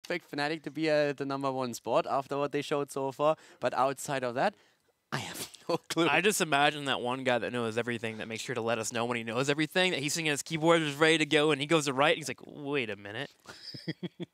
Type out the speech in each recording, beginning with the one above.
expect Fnatic to be at the #1 spot after what they showed so far. But outside of that, I have no clue. I just imagine that one guy that knows everything that makes sure to let us know when he knows everything, that he's sitting at his keyboard, is ready to go, and he goes to write, and he's like, wait a minute.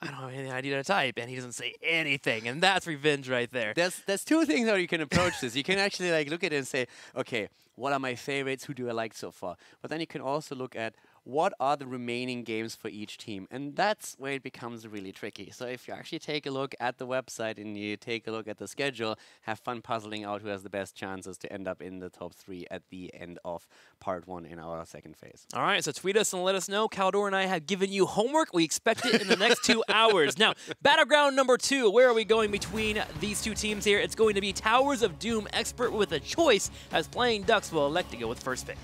I don't have anything I need to type, and he doesn't say anything, and that's revenge right there. There's two things how you can approach this. You can actually like look at it and say, okay, what are my favorites? Who do I like so far? But then you can also look at what are the remaining games for each team? And that's where it becomes really tricky. So if you actually take a look at the website and you take a look at the schedule, have fun puzzling out who has the best chances to end up in the top 3 at the end of part 1 in our second phase. All right, so tweet us and let us know. Caldor and I have given you homework. We expect it in the next 2 hours. Now, Battleground number 2, where are we going between these two teams here? It's going to be Towers of Doom, expert with a choice, as Playing Ducks will elect to go with first pick.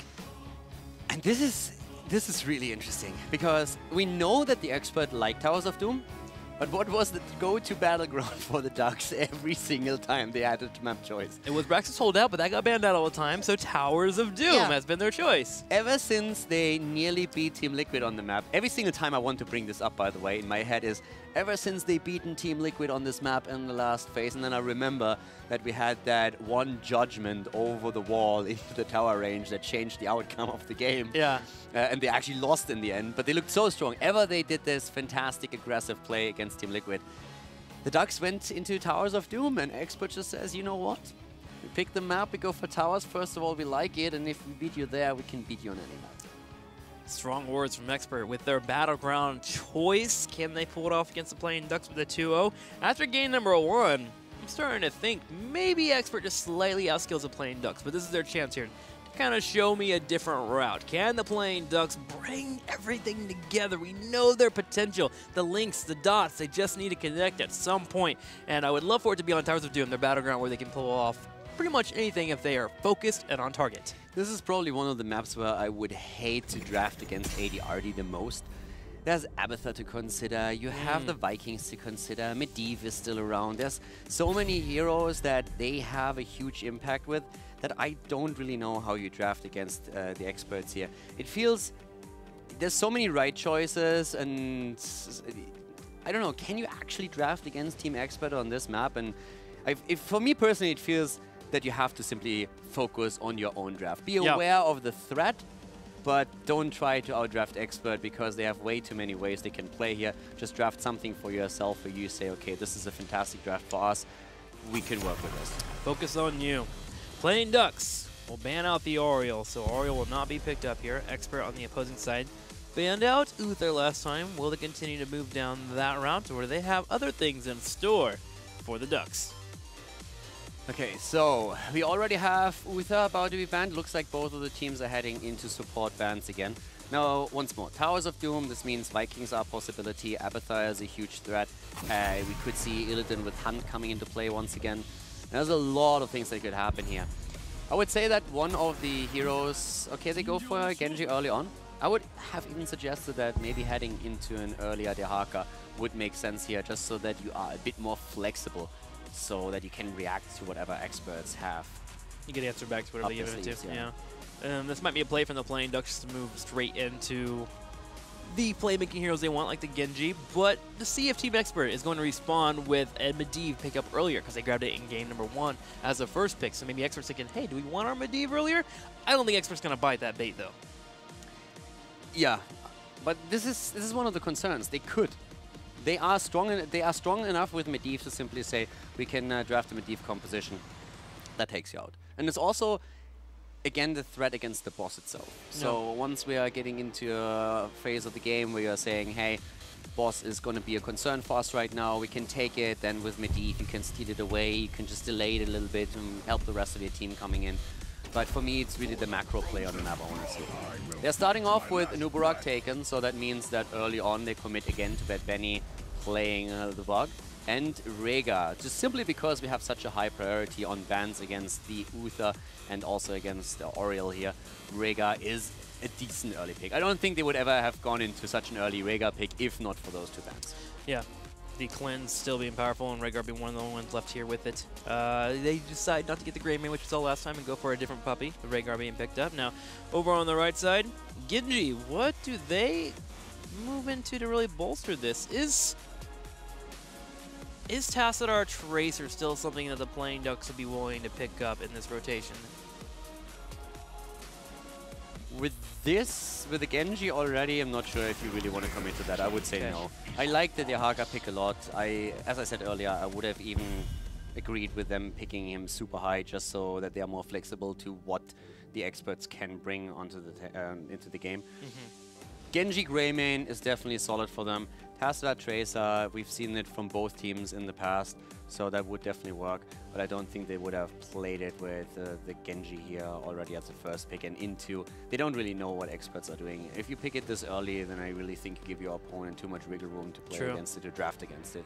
And this is really interesting, because we know that the expert liked Towers of Doom, but what was the go-to battleground for the Ducks every single time they had a map choice? It was Braxis Holdout, but that got banned out all the time, so Towers of Doom has been their choice. Ever since they nearly beat Team Liquid on the map, every single time I want to bring this up, by the way, in my head is, ever since they beaten Team Liquid on this map in the last phase, and then I remember that we had that one judgment over the wall into the tower range that changed the outcome of the game. Yeah. And they actually lost in the end, but they looked so strong. Ever they did this fantastic aggressive play against Team Liquid. The Ducks went into Towers of Doom, and Expert just says, you know what? We pick the map, we go for Towers. First of all, we like it, and if we beat you there, we can beat you on any map. Strong words from Expert with their Battleground choice. Can they pull it off against the Playing Ducks with a 2-0? After game number 1, I'm starting to think maybe Expert just slightly outskills the Playing Ducks, but this is their chance here to kind of show me a different route. Can the Playing Ducks bring everything together? We know their potential, the links, the dots, they just need to connect at some point. And I would love for it to be on Towers of Doom, their Battleground, where they can pull off pretty much anything if they are focused and on target. This is probably one of the maps where I would hate to draft against ADRD the most. There's Abathur to consider, you have the Vikings to consider, Medivh is still around. There's so many heroes that they have a huge impact with that I don't really know how you draft against the experts here. It feels there's so many right choices, and I don't know, can you actually draft against Team Expert on this map? And for me personally, it feels that you have to simply focus on your own draft. Be aware of the threat, but don't try to outdraft Expert, because they have way too many ways they can play here. Just draft something for yourself where you say, okay, this is a fantastic draft for us. We can work with this. Focus on you. Playing Ducks will ban out the Oriole, so Oriole will not be picked up here. Expert on the opposing side banned out Uther last time. Will they continue to move down that route, or do they have other things in store for the Ducks? Okay, so we already have Uther about to be banned. Looks like both of the teams are heading into support bans again. Now, once more, Towers of Doom, this means Vikings are a possibility. Abathur is a huge threat. We could see Illidan with Hunt coming into play once again. There's a lot of things that could happen here. I would say that one of the heroes, okay, they go for Genji early on. I would have even suggested that maybe heading into an earlier Dehaka would make sense here, just so that you are a bit more flexible, so that you can react to whatever experts have. You can answer back to whatever they give it to. Yeah. This might be a play from the Playing Ducks to move straight into the playmaking heroes they want, like the Genji, but to see if Team Expert is going to respond with a Medivh pick up earlier, because they grabbed it in game number 1 as a first pick. So maybe Expert's thinking, hey, do we want our Medivh earlier? I don't think Expert's going to bite that bait, though. Yeah, but this is one of the concerns. They could. They are strong enough with Medivh to simply say, we can draft a Medivh composition. That takes you out. And it's also, again, the threat against the boss itself. So once we are getting into a phase of the game where you're saying, hey, boss is going to be a concern for us right now, we can take it, then with Medivh you can steal it away, you can just delay it a little bit and help the rest of your team coming in. But for me, it's really the macro play on the map, I want to see. They're starting off with Nubarak taken, so that means that early on they commit again to Bad Benny playing the Bug. And Rega, just simply because we have such a high priority on bans against the Uther and also against the Oriole here, Rega is a decent early pick. I don't think they would ever have gone into such an early Rega pick if not for those two bans. Yeah. The Cleanse still being powerful and Rhaegar being one of the only ones left here with it. They decide not to get the Grey Mane, which we saw last time, and go for a different puppy, the Rhaegar being picked up. Now, over on the right side, Genji, what do they move into to really bolster this? Is Is Tassadar Tracer still something that the Playing Ducks would be willing to pick up in this rotation? With this, with the Genji already, I'm not sure if you really want to commit to that. I would say no. I like the Yahaka pick a lot. As I said earlier, I would have even agreed with them picking him super high just so that they are more flexible to what the experts can bring onto the into the game. Genji Greymane is definitely solid for them. Tassadar Tracer, we've seen it from both teams in the past, so that would definitely work. But I don't think they would have played it with the Genji here already as the first pick and into. They don't really know what experts are doing. If you pick it this early, then I really think you give your opponent too much wiggle room to play against it, to draft against it.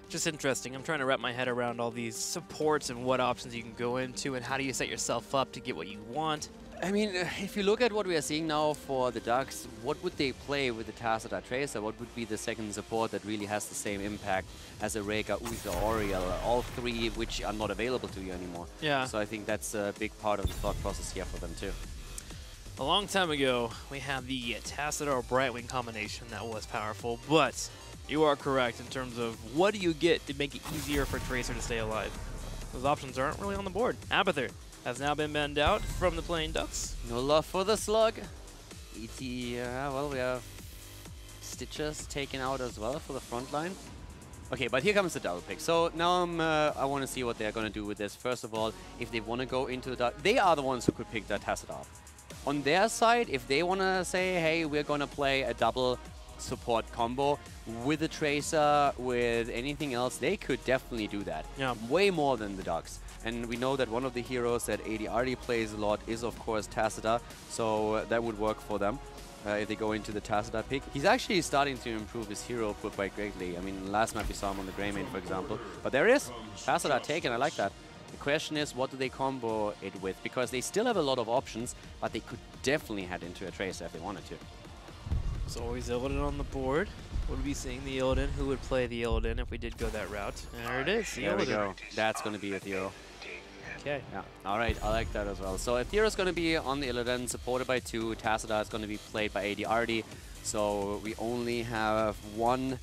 Just interesting. I'm trying to wrap my head around all these supports and what options you can go into and how do you set yourself up to get what you want. I mean, if you look at what we are seeing now for the Ducks, what would they play with the Tassadar Tracer? What would be the second support that really has the same impact as a Reka, Uther, Oriel, all three which are not available to you anymore? Yeah. So I think that's a big part of the thought process here for them too. A long time ago, we had the Tassadar Brightwing combination that was powerful, but you are correct in terms of what do you get to make it easier for Tracer to stay alive. Those options aren't really on the board. Abathur has now been banned out from the Playing Ducks. No love for the Slug. ET, well, we have Stitches taken out as well for the front line. Okay, but here comes the double pick. So now I want to see what they're going to do with this. First of all, if they want to go into the... They are the ones who could pick that Tassadar. On their side, if they want to say, hey, we're going to play a double support combo with a Tracer, with anything else, they could definitely do that. Yeah. Way more than the Ducks. And we know that one of the heroes that ADRD plays a lot is, of course, Tassadar, so that would work for them if they go into the Tassadar pick. He's actually starting to improve his hero pool quite greatly. I mean, last map we saw him on the Greymane, for example. But there it is. Tassadar taken, I like that. The question is, what do they combo it with? Because they still have a lot of options, but they could definitely head into a Tracer if they wanted to. There's always Illidan on the board. Would we be seeing the Illidan? Who would play the Illidan if we did go that route? And there it is, the There we Illidan. go. That's going to be a Theo. Okay. Yeah, all right, I like that as well. So Aethera is going to be on the Illidan, supported by 2. Tassadar is going to be played by ADRD. So we only have one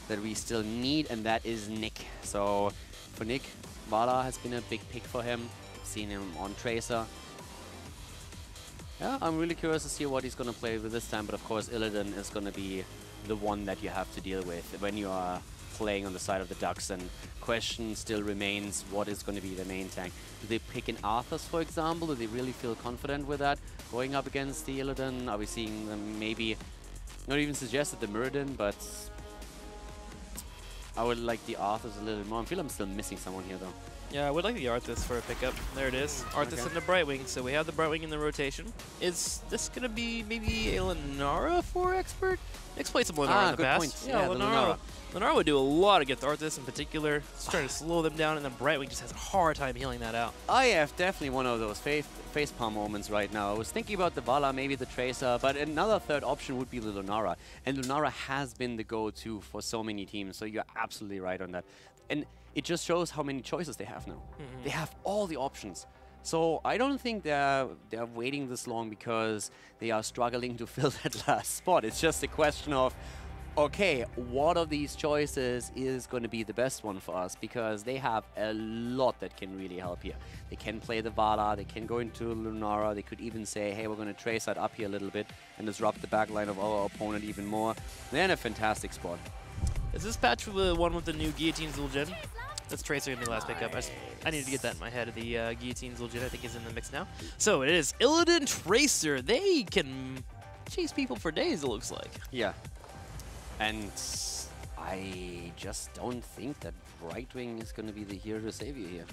that we still need, and that is Nick. So for Nick, Vala has been a big pick for him. Seen him on Tracer. Yeah, I'm really curious to see what he's going to play with this time, but of course Illidan is going to be the one that you have to deal with when you are playing on the side of the Ducks, and question still remains, what is going to be the main tank? Do they pick an Arthas, for example? Do they really feel confident with that? Going up against the Illidan, are we seeing them maybe, not even suggested the Muradin, but I would like the Arthas a little more. I feel I'm still missing someone here though. Yeah, I would like the Arthas for a pickup. There it is. Arthas and the Brightwing. So we have the Brightwing in the rotation. Is this going to be maybe a Lunara for Expert? Nick's played some Lunara in the past. Point. Yeah, Lunara. Lunara would do a lot against Arthas in particular. It's trying to slow them down, and then Brightwing just has a hard time healing that out. I have definitely one of those facepalm moments right now. I was thinking about the Vala, maybe the Tracer, but another third option would be the Lunara. And Lunara has been the go-to for so many teams, so you're absolutely right on that. And it just shows how many choices they have now. They have all the options. So I don't think they're waiting this long because they are struggling to fill that last spot. It's just a question of, okay, what of these choices is going to be the best one for us? Because they have a lot that can really help here. They can play the Vala, they can go into Lunara, they could even say, hey, we're going to trace that up here a little bit and disrupt the backline of our opponent even more. They're in a fantastic spot. Is this patch the one with the new Guillotine Zul'jin? That's Tracer gonna be the last pickup. I need to get that in my head. The Guillotine Zul'jin, I think, is in the mix now. So it is Illidan Tracer. They can chase people for days, it looks like. Yeah. And I just don't think that Brightwing is going to be the hero to save you here.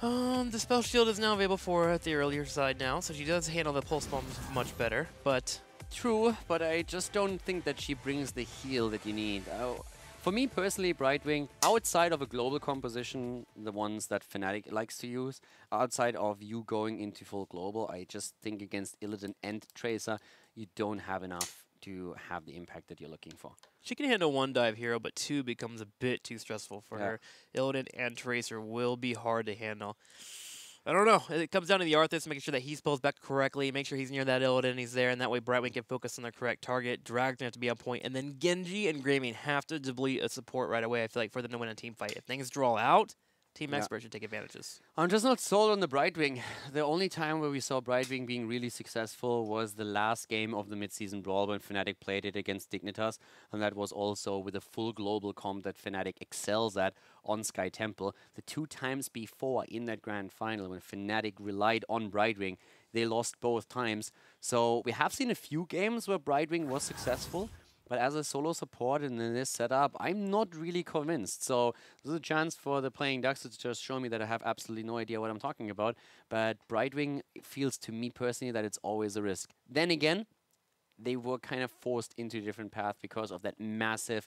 The Spell Shield is now available for her at the earlier side now, so she does handle the Pulse Bombs much better, but... True, but I just don't think that she brings the heal that you need. For me personally, Brightwing, outside of a global composition, the ones that Fnatic likes to use, outside of you going into full global, I just think against Illidan and Tracer, you don't have enough to have the impact that you're looking for. She can handle 1 dive hero, but 2 becomes a bit too stressful for her. Illidan and Tracer will be hard to handle. I don't know. It comes down to the Arthas, making sure that he spells back correctly, make sure he's near that Illidan and he's there, and that way Brightwing can focus on the correct target. Drag's gonna have to be on point, and then Genji and Greymane have to deplete a support right away, I feel like, for them to win a team fight. If things draw out, Team Expert should take advantages. I'm just not sold on the Brightwing. The only time where we saw Brightwing being really successful was the last game of the mid-season brawl when Fnatic played it against Dignitas, and that was also with a full global comp that Fnatic excels at on Sky Temple. The 2 times before in that grand final when Fnatic relied on Brightwing, they lost both times. So we have seen a few games where Brightwing was successful, but as a solo support in this setup, I'm not really convinced. So this is a chance for the playing Ducks to just show me that I have absolutely no idea what I'm talking about. But Brightwing feels to me personally that it's always a risk. Then again, they were kind of forced into a different path because of that massive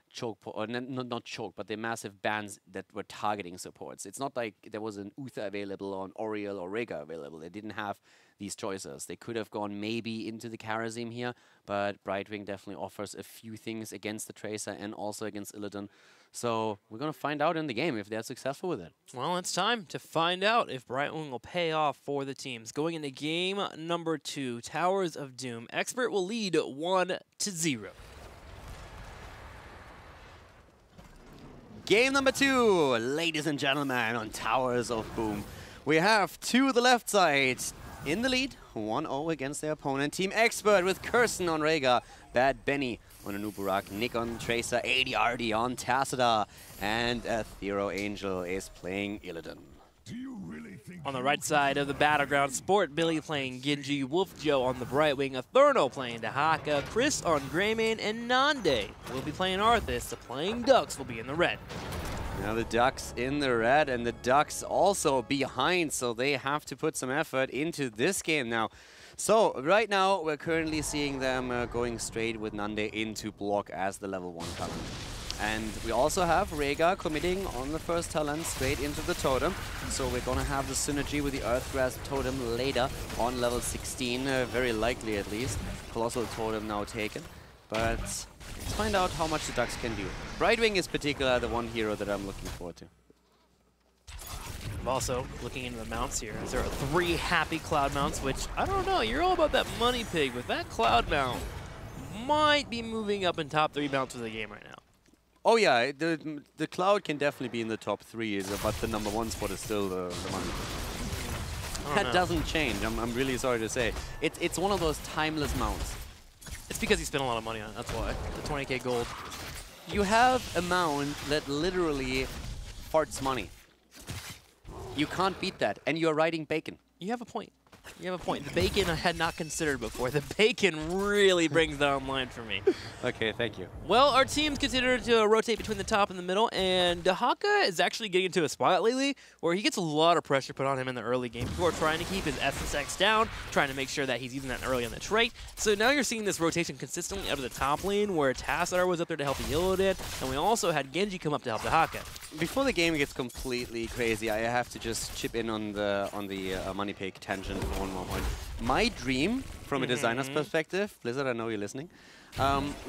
choke, or not choke, but the massive bans that were targeting supports. It's not like there was an Uther available or an Oriel or Rhaegar available. They didn't have these choices. They could have gone maybe into the Kharazim here, but Brightwing definitely offers a few things against the Tracer and also against Illidan. So we're going to find out in the game if they're successful with it. Well, it's time to find out if Brightwing will pay off for the teams. Going into game number 2, Towers of Doom. Expert will lead 1-0. Game number 2, ladies and gentlemen, on Towers of Boom. We have to the left side in the lead, 1-0 against their opponent. Team Expert with Kirsten on Rhaegar, Bad Benny on Anuburak, Nick on Tracer, ADRD on Tassadar, and Aethero Angel is playing Illidan. On the right side of the battleground, Sport Billy playing Genji, Wolf Joe on the Brightwing, Etherno playing Dahaka, Chris on Greymane, and Nande will be playing Arthas. The playing Ducks will be in the red. Now the Ducks in the red, and the Ducks also behind, so they have to put some effort into this game now. So right now we're currently seeing them going straight with Nande into block as the level 1 talent. And we also have Rhaegar committing on the first talent straight into the totem. So we're going to have the synergy with the Earthgrass totem later on level 16, very likely at least. Colossal totem now taken. But let's find out how much the Ducks can do. Brightwing is particularly the one hero that I'm looking forward to. I'm also looking into the mounts here. There are 3 happy cloud mounts, which, I don't know, you're all about that money pig. With that cloud mount, might be moving up in top 3 mounts of the game right now. Oh yeah, the Cloud can definitely be in the top 3, but the number 1 spot is still the money. That doesn't change, I'm really sorry to say. It's one of those timeless mounts. It's because he spent a lot of money on it, that's why. The 20k gold. You have a mount that literally farts money. You can't beat that, and you're riding bacon. You have a point. You have a point. The bacon I had not considered before. The bacon really brings that online for me. Okay, thank you. Well, our teams continue to rotate between the top and the middle, and Dahaka is actually getting into a spot lately where he gets a lot of pressure put on him in the early game. People are trying to keep his SSX down, trying to make sure that he's using that early on the trait. So now you're seeing this rotation consistently out of the top lane where Tassadar was up there to help the Illidan, and we also had Genji come up to help Dahaka. Before the game gets completely crazy, I have to just chip in on the money pig tangent for one more point. My dream, from a designer's perspective, Blizzard, I know you're listening,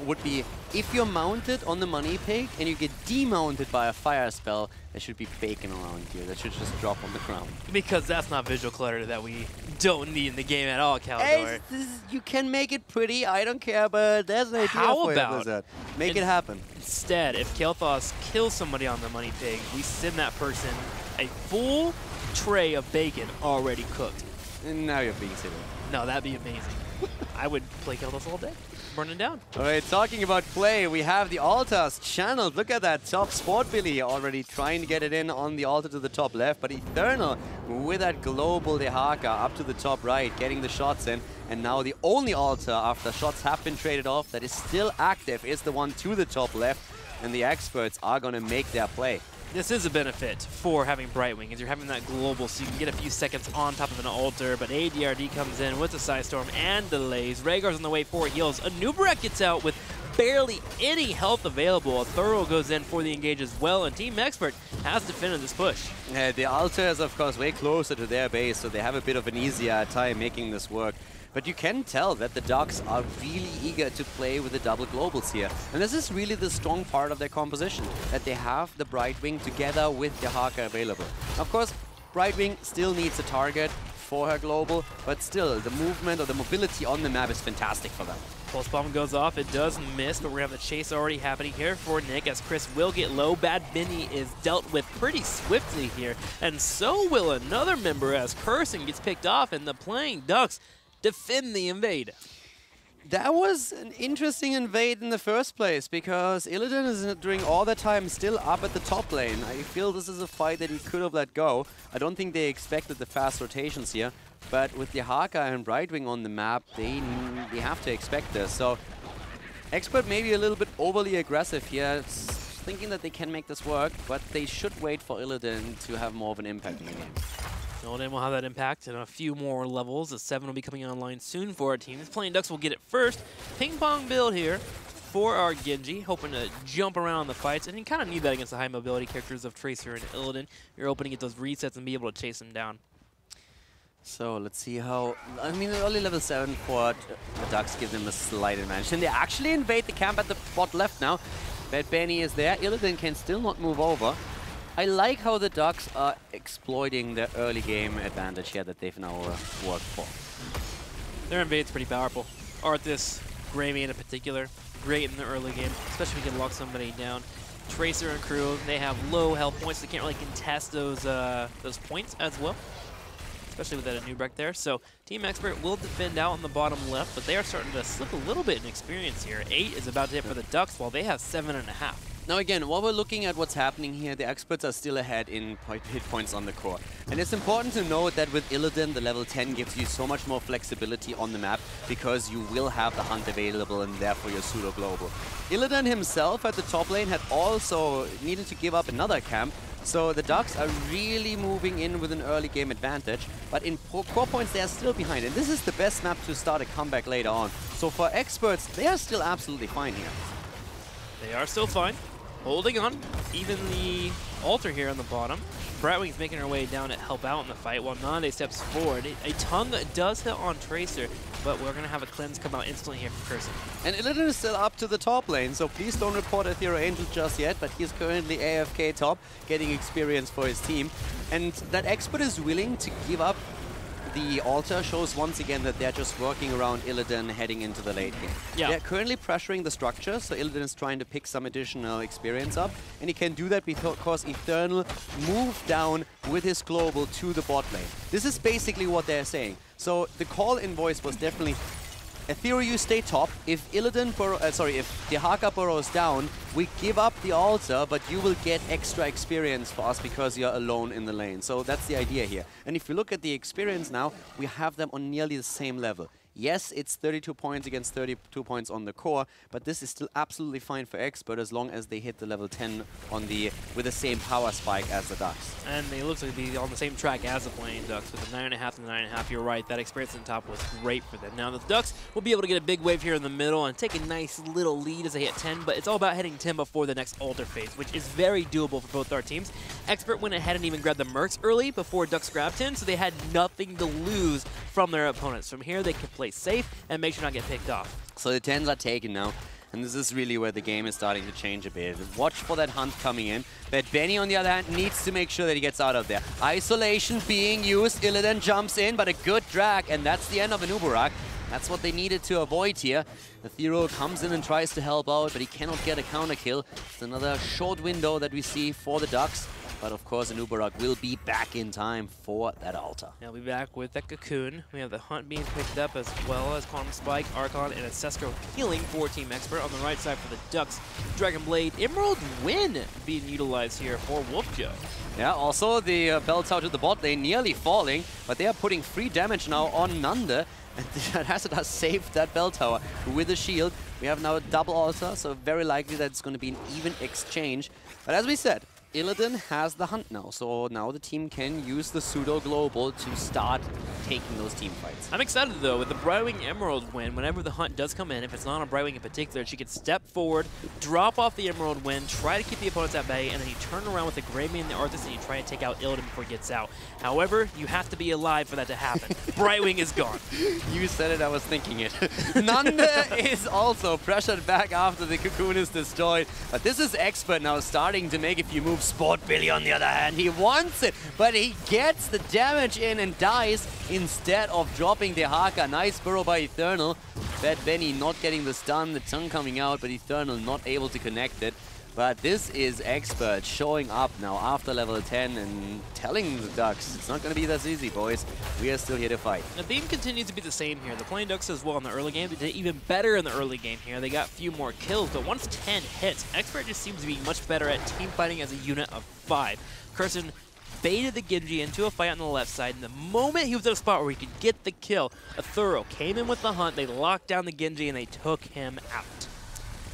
would be if you're mounted on the money pig and you get demounted by a fire spell, there should be bacon around you. That should just drop on the ground. Because that's not visual clutter that we don't need in the game at all, Caldor. Hey, you can make it pretty, I don't care, but there's an idea for you, Blizzard. Make it happen. Instead, if Kael'thas kills somebody on the money pig, we send that person a full tray of bacon already cooked. And now you're being silly. No, that'd be amazing. I would play Kael'thas all day. Burning down. All right, talking about play, we have the altars channeled. Look at that top Sport Billy already trying to get it in on the altar to the top left, but Eternal with that global Dehaka up to the top right, getting the shots in. And now the only altar after shots have been traded off that is still active is the one to the top left, and the experts are going to make their play. This is a benefit for having Brightwing, as you're having that global, so you can get a few seconds on top of an altar, but ADRD comes in with a Side Storm and delays. Rhaegar's on the way for heals. Anuburak gets out with barely any health available. A Thorough goes in for the engage as well, and Team Expert has defended this push. The altar is, of course, way closer to their base, so they have a bit of an easier time making this work. But you can tell that the Ducks are really eager to play with the double globals here. And this is really the strong part of their composition, that they have the Brightwing together with the Dahaka available. Of course, Brightwing still needs a target for her global, but still, the movement or the mobility on the map is fantastic for them. Pulse Bomb goes off. It does miss, but we're going to have the chase already happening here for Nick as Chris will get low. Bad Benny is dealt with pretty swiftly here, and so will another member as Curson gets picked off, and the playing Ducks defend the invade. That was an interesting invade in the first place, because Illidan is during all the time still up at the top lane. I feel this is a fight that he could have let go. I don't think they expected the fast rotations here, but with the Haka and Brightwing on the map, they have to expect this. So Expert maybe a little bit overly aggressive here, thinking that they can make this work, but they should wait for Illidan to have more of an impact in the game. Illidan will have that impact in a few more levels. The 7 will be coming online soon for our teams. Playing Ducks will get it first. Ping pong build here for our Genji, hoping to jump around the fights. And you kind of need that against the high mobility characters of Tracer and Illidan. You're hoping to get those resets and be able to chase them down. So let's see how, I mean, early level 7 for the Ducks give them a slight advantage. And they actually invade the camp at the bot left now. Bad Benny is there. Illidan can still not move over. I like how the Ducks are exploiting the early game advantage here that they've now worked for. Their invade's pretty powerful. Arthas, Grammy in particular, great in the early game, especially if you can lock somebody down. Tracer and crew, they have low health points. They can't really contest those points as well, especially with that Anub'arak there. So Team Expert will defend out on the bottom left, but they are starting to slip a little bit in experience here. 8 is about to hit for the Ducks, while they have 7.5. Now again, while we're looking at what's happening here, the Experts are still ahead in hit points on the core. And it's important to note that with Illidan, the level 10 gives you so much more flexibility on the map, because you will have the hunt available and therefore your pseudo global. Illidan himself at the top lane had also needed to give up another camp, so the Ducks are really moving in with an early game advantage, but in core points they are still behind, and this is the best map to start a comeback later on. So for Experts, they are still absolutely fine here. They are still fine. Holding on, even the altar here on the bottom. Brightwing's making her way down to help out in the fight while Nande steps forward. A tongue does hit on Tracer, but we're going to have a cleanse come out instantly here from Curson. And Illidan is still up to the top lane, so please don't report Ethereal Angel just yet, but he's currently AFK top, getting experience for his team. And that Expert is willing to give up the altar shows once again that they're just working around Illidan heading into the late game. Yeah. They're currently pressuring the structure, so Illidan is trying to pick some additional experience up, and he can do that because Eternal moved down with his global to the bot lane. This is basically what they're saying. So the call in voice was definitely, Ethereal, you stay top. If Illidan if the Haka burrows down, we give up the altar, but you will get extra experience for us because you're alone in the lane. So that's the idea here. And if you look at the experience now, we have them on nearly the same level. Yes, it's 32 points against 32 points on the core, but this is still absolutely fine for Expert as long as they hit the level 10 on with the same power spike as the Ducks. And they look like be on the same track as the playing Ducks with the 9.5 and the 9.5. You're right, that experience on top was great for them. Now the Ducks will be able to get a big wave here in the middle and take a nice little lead as they hit 10, but it's all about hitting 10 before the next altar phase, which is very doable for both our teams. Expert went ahead and even grabbed the Mercs early before Ducks grabbed 10, so they had nothing to lose from their opponents. From here, they could play safe and make sure not get picked off. So the 10s are taken now, and this is really where the game is starting to change a bit. Watch for that hunt coming in. But Benny, on the other hand, needs to make sure that he gets out of there. Isolation being used, Illidan jumps in, but a good drag, and that's the end of Anub'arak. That's what they needed to avoid here. Ethereal comes in and tries to help out, but he cannot get a counter kill. It's another short window that we see for the Ducks. But of course, Anub'arak will be back in time for that altar. He'll be back with that Cocoon. We have the Hunt being picked up as well as Quantum Spike, Archon, and Ancestral healing for Team Expert. On the right side for the Ducks, Dragon Blade, Emerald Wind being utilized here for Wolfjo. Yeah, also the Bell Tower to the bot lane nearly falling, but they are putting free damage now on Nanda. And Hasadar saved that bell tower with a shield. We have now a double altar, so very likely that it's going to be an even exchange. But as we said, Illidan has the hunt now, so now the team can use the pseudo global to start taking those team fights. I'm excited, though, with the Brightwing Emerald win. Whenever the hunt does come in, if it's not on Brightwing in particular, she can step forward, drop off the Emerald win, try to keep the opponents at bay, and then you turn around with the Greymane and the Arthas and you try to take out Illidan before he gets out. However, you have to be alive for that to happen. Brightwing is gone. You said it, I was thinking it. Nanda is also pressured back after the Cocoon is destroyed. But this is Expert now starting to make a few moves. Sport Billy, on the other hand, he wants it, but he gets the damage in and dies instead of dropping the Haka. Nice burrow by Eternal. Bad Benny not getting the stun, the tongue coming out, but Eternal not able to connect it. But this is Expert showing up now after level 10 and telling the Ducks, it's not going to be that easy, boys. We are still here to fight. The theme continues to be the same here. The Playing Ducks as well in the early game. They did even better in the early game here. They got a few more kills, but once 10 hits, Expert just seems to be much better at team fighting as a unit of 5. Carson baited the Genji into a fight on the left side, and the moment he was at a spot where he could get the kill, a Thorough came in with the hunt, they locked down the Genji, and they took him out.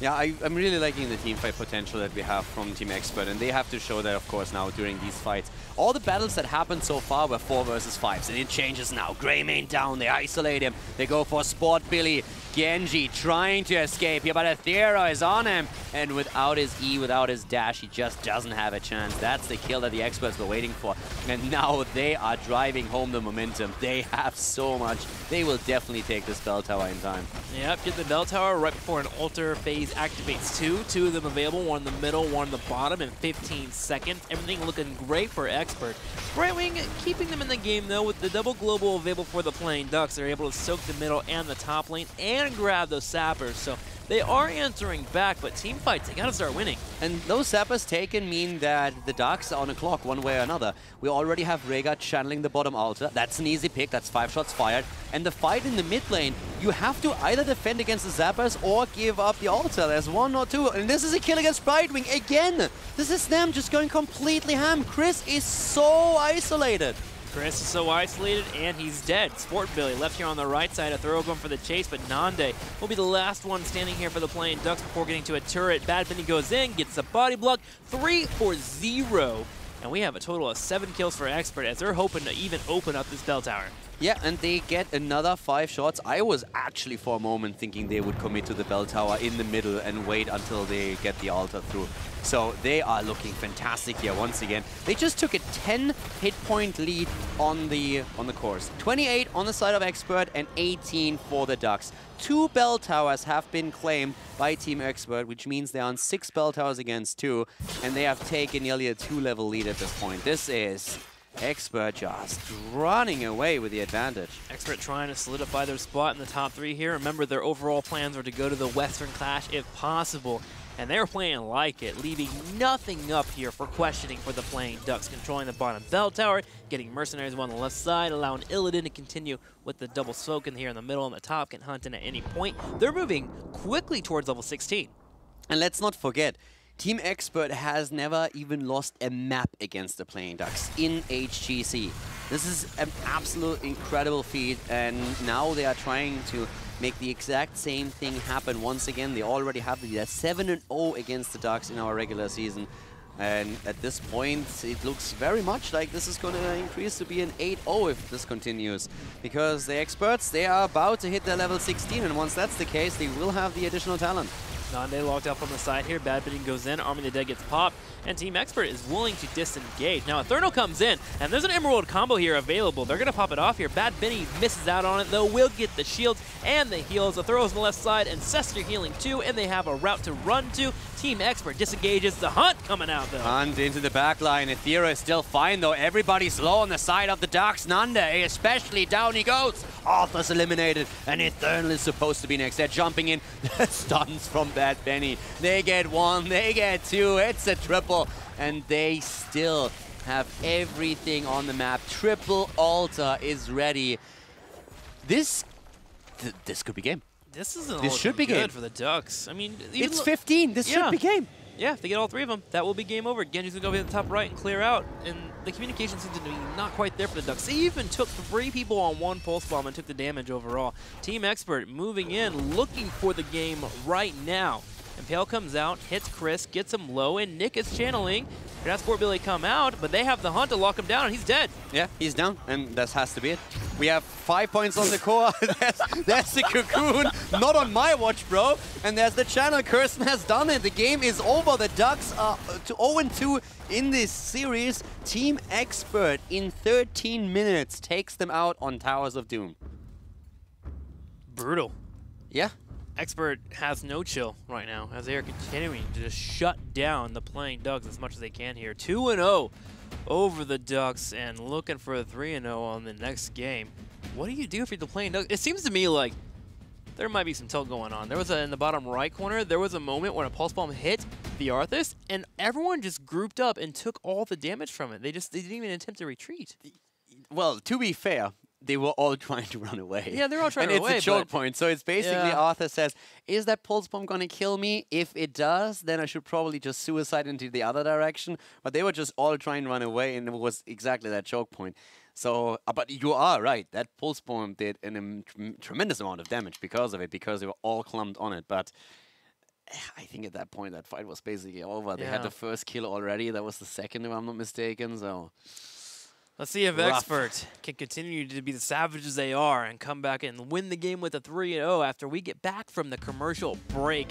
Yeah, I'm really liking the teamfight potential that we have from Team Expert, and they have to show that, of course, now during these fights. All the battles that happened so far were 4 versus 5s, and it changes now. Greymane down, they isolate him, they go for Sport Billy. Genji trying to escape here, but Aethera is on him, and without his E, without his dash, he just doesn't have a chance. That's the kill that the Experts were waiting for, and now they are driving home the momentum. They have so much. They will definitely take this bell tower in time. Yep, get the bell tower right before an alter phase activates. Two of them available, one in the middle, one in the bottom in 15 seconds. Everything looking great for Expert. Brightwing keeping them in the game, though, with the double global available for the Playing Ducks. They're able to soak the middle and the top lane and grab those sappers, so they are answering back, but team fights, they gotta start winning. And those sappers taken mean that the Ducks are on a clock one way or another. We already have Rhaegar channeling the bottom altar. That's an easy pick, that's 5 shots fired. And the fight in the mid lane, you have to either defend against the zappers or give up the altar. There's 1 or 2, and this is a kill against Brightwing again. This is them just going completely ham. Chris is so isolated. Chris is so isolated, and he's dead. Sport Billy left here on the right side. A Thorough going for the chase, but Nande will be the last one standing here for the Playing Ducks before getting to a turret. Bad Bunny goes in, gets a body block, 3 for 0. And we have a total of 7 kills for Expert as they're hoping to even open up this bell tower. Yeah, and they get another 5 shots. I was actually for a moment thinking they would commit to the bell tower in the middle and wait until they get the altar through. So they are looking fantastic here once again. They just took a 10 hit point lead on the course. 28 on the side of Expert and 18 for the Ducks. 2 bell towers have been claimed by Team Expert, which means they're on 6 bell towers against 2, and they have taken nearly a 2-level lead at this point. This is Expert just running away with the advantage. Expert trying to solidify their spot in the top 3 here. Remember, their overall plans were to go to the Western Clash if possible. And they're playing like it, leaving nothing up here for questioning for the Playing Ducks, controlling the bottom bell tower, getting Mercenaries on the left side, allowing Illidan to continue with the double smoke in here in the middle, and the top can hunt in at any point. They're moving quickly towards level 16. And let's not forget, Team Expert has never even lost a map against the Playing Ducks in HGC. This is an absolute incredible feat, and now they are trying to make the exact same thing happen once again. They already have the 7-0 against the Ducks in our regular season. And at this point, it looks very much like this is going to increase to be an 8-0 if this continues. Because the Experts, they are about to hit their level 16, and once that's the case, they will have the additional talent. Nande locked up on the side here. Bad Bidding goes in. Army of the Dead gets popped. And Team Expert is willing to disengage. Now, Eternal comes in, and there's an Emerald combo here available. They're going to pop it off here. Bad Benny misses out on it, though. Will get the shields and the heals. The Throws on the left side, and Cester healing too, and they have a route to run to. Team Expert disengages. The Hunt coming out, though. Hunt into the back line. Aethera is still fine, though. Everybody's low on the side of the Ducks. Nande, especially, down he goes. Arthur's eliminated, and Eternal is supposed to be next. They're jumping in. Stuns from Bad Benny. They get 1, they get 2. It's a triple, and they still have everything on the map. Triple altar is ready. This could be game. This isn't this should be good game for the Ducks. I mean, it's 15. This should be game. Yeah, if they get all 3 of them, that will be game over. Genji's going to go to the top right and clear out. And the communication seems to be not quite there for the Ducks. They even took 3 people on 1 pulse bomb and took the damage overall. Team Expert moving in, looking for the game right now. And Pale comes out, hits Chris, gets him low, and Nick is channeling. You're not Sport Billy come out, but they have the Hunt to lock him down, and he's dead. Yeah, he's down, and that has to be it. We have 5 points on the core. There's the Cocoon. Not on my watch, bro. And there's the channel. Kirsten has done it. The game is over. The Ducks are 0-2 in this series. Team Expert in 13 minutes takes them out on Towers of Doom. Brutal. Yeah. Expert has no chill right now as they are continuing to just shut down the playing Ducks as much as they can here. 2-0 over the Ducks and looking for a 3-0 on the next game. What do you do if you're the playing Ducks? It seems to me like there might be some tilt going on. There was in the bottom right corner, there was a moment when a pulse bomb hit the Arthas and everyone just grouped up and took all the damage from it. They didn't even attempt to retreat. Well, to be fair, they were all trying to run away. Yeah, they're all trying to run away. And it's a choke point. So it's basically Yeah. Arthur says, is that pulse bomb going to kill me? If it does, then I should probably just suicide into the other direction. But they were just all trying to run away, and it was exactly that choke point. So, but you are right. That pulse bomb did a tremendous amount of damage because of it, because they were all clumped on it. But I think at that point, that fight was basically over. They had the first kill already. That was the second, if I'm not mistaken. So let's see if rough. Expert can continue to be the savages they are and come back and win the game with a 3-0 after we get back from the commercial break.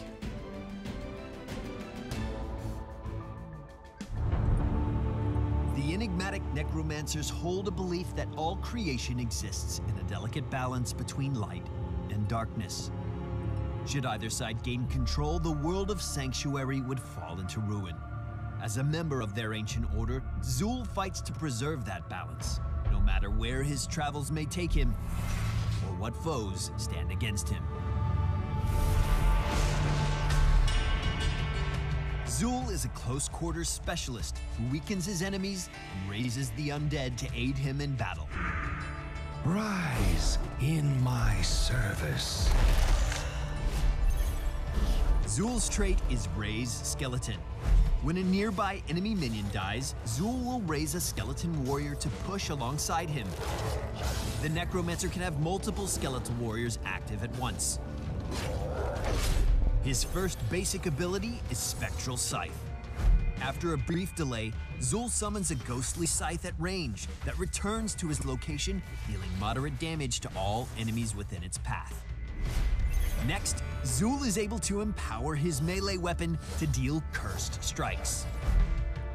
The enigmatic necromancers hold a belief that all creation exists in a delicate balance between light and darkness. Should either side gain control, the world of Sanctuary would fall into ruin. As a member of their ancient order, Zul fights to preserve that balance, no matter where his travels may take him or what foes stand against him. Zul is a close-quarters specialist who weakens his enemies and raises the undead to aid him in battle. Rise in my service. Zul's trait is Raise Skeleton. When a nearby enemy minion dies, Zul will raise a skeleton warrior to push alongside him. The Necromancer can have multiple skeletal warriors active at once. His first basic ability is Spectral Scythe. After a brief delay, Zul summons a ghostly scythe at range that returns to his location, dealing moderate damage to all enemies within its path. Next, Zul is able to empower his melee weapon to deal Cursed Strikes.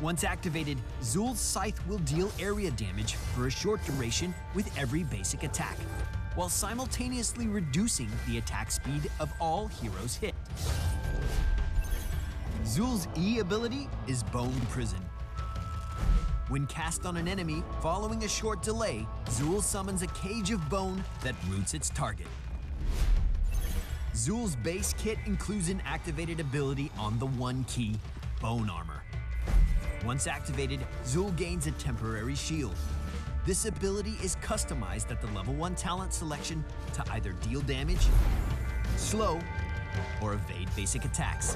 Once activated, Zul's scythe will deal area damage for a short duration with every basic attack, while simultaneously reducing the attack speed of all heroes hit. Zul's E ability is Bone Prison. When cast on an enemy, following a short delay, Zul summons a cage of bone that roots its target. Zul's base kit includes an activated ability on the one key, Bone Armor. Once activated, Zul gains a temporary shield. This ability is customized at the level 1 talent selection to either deal damage, slow, or evade basic attacks.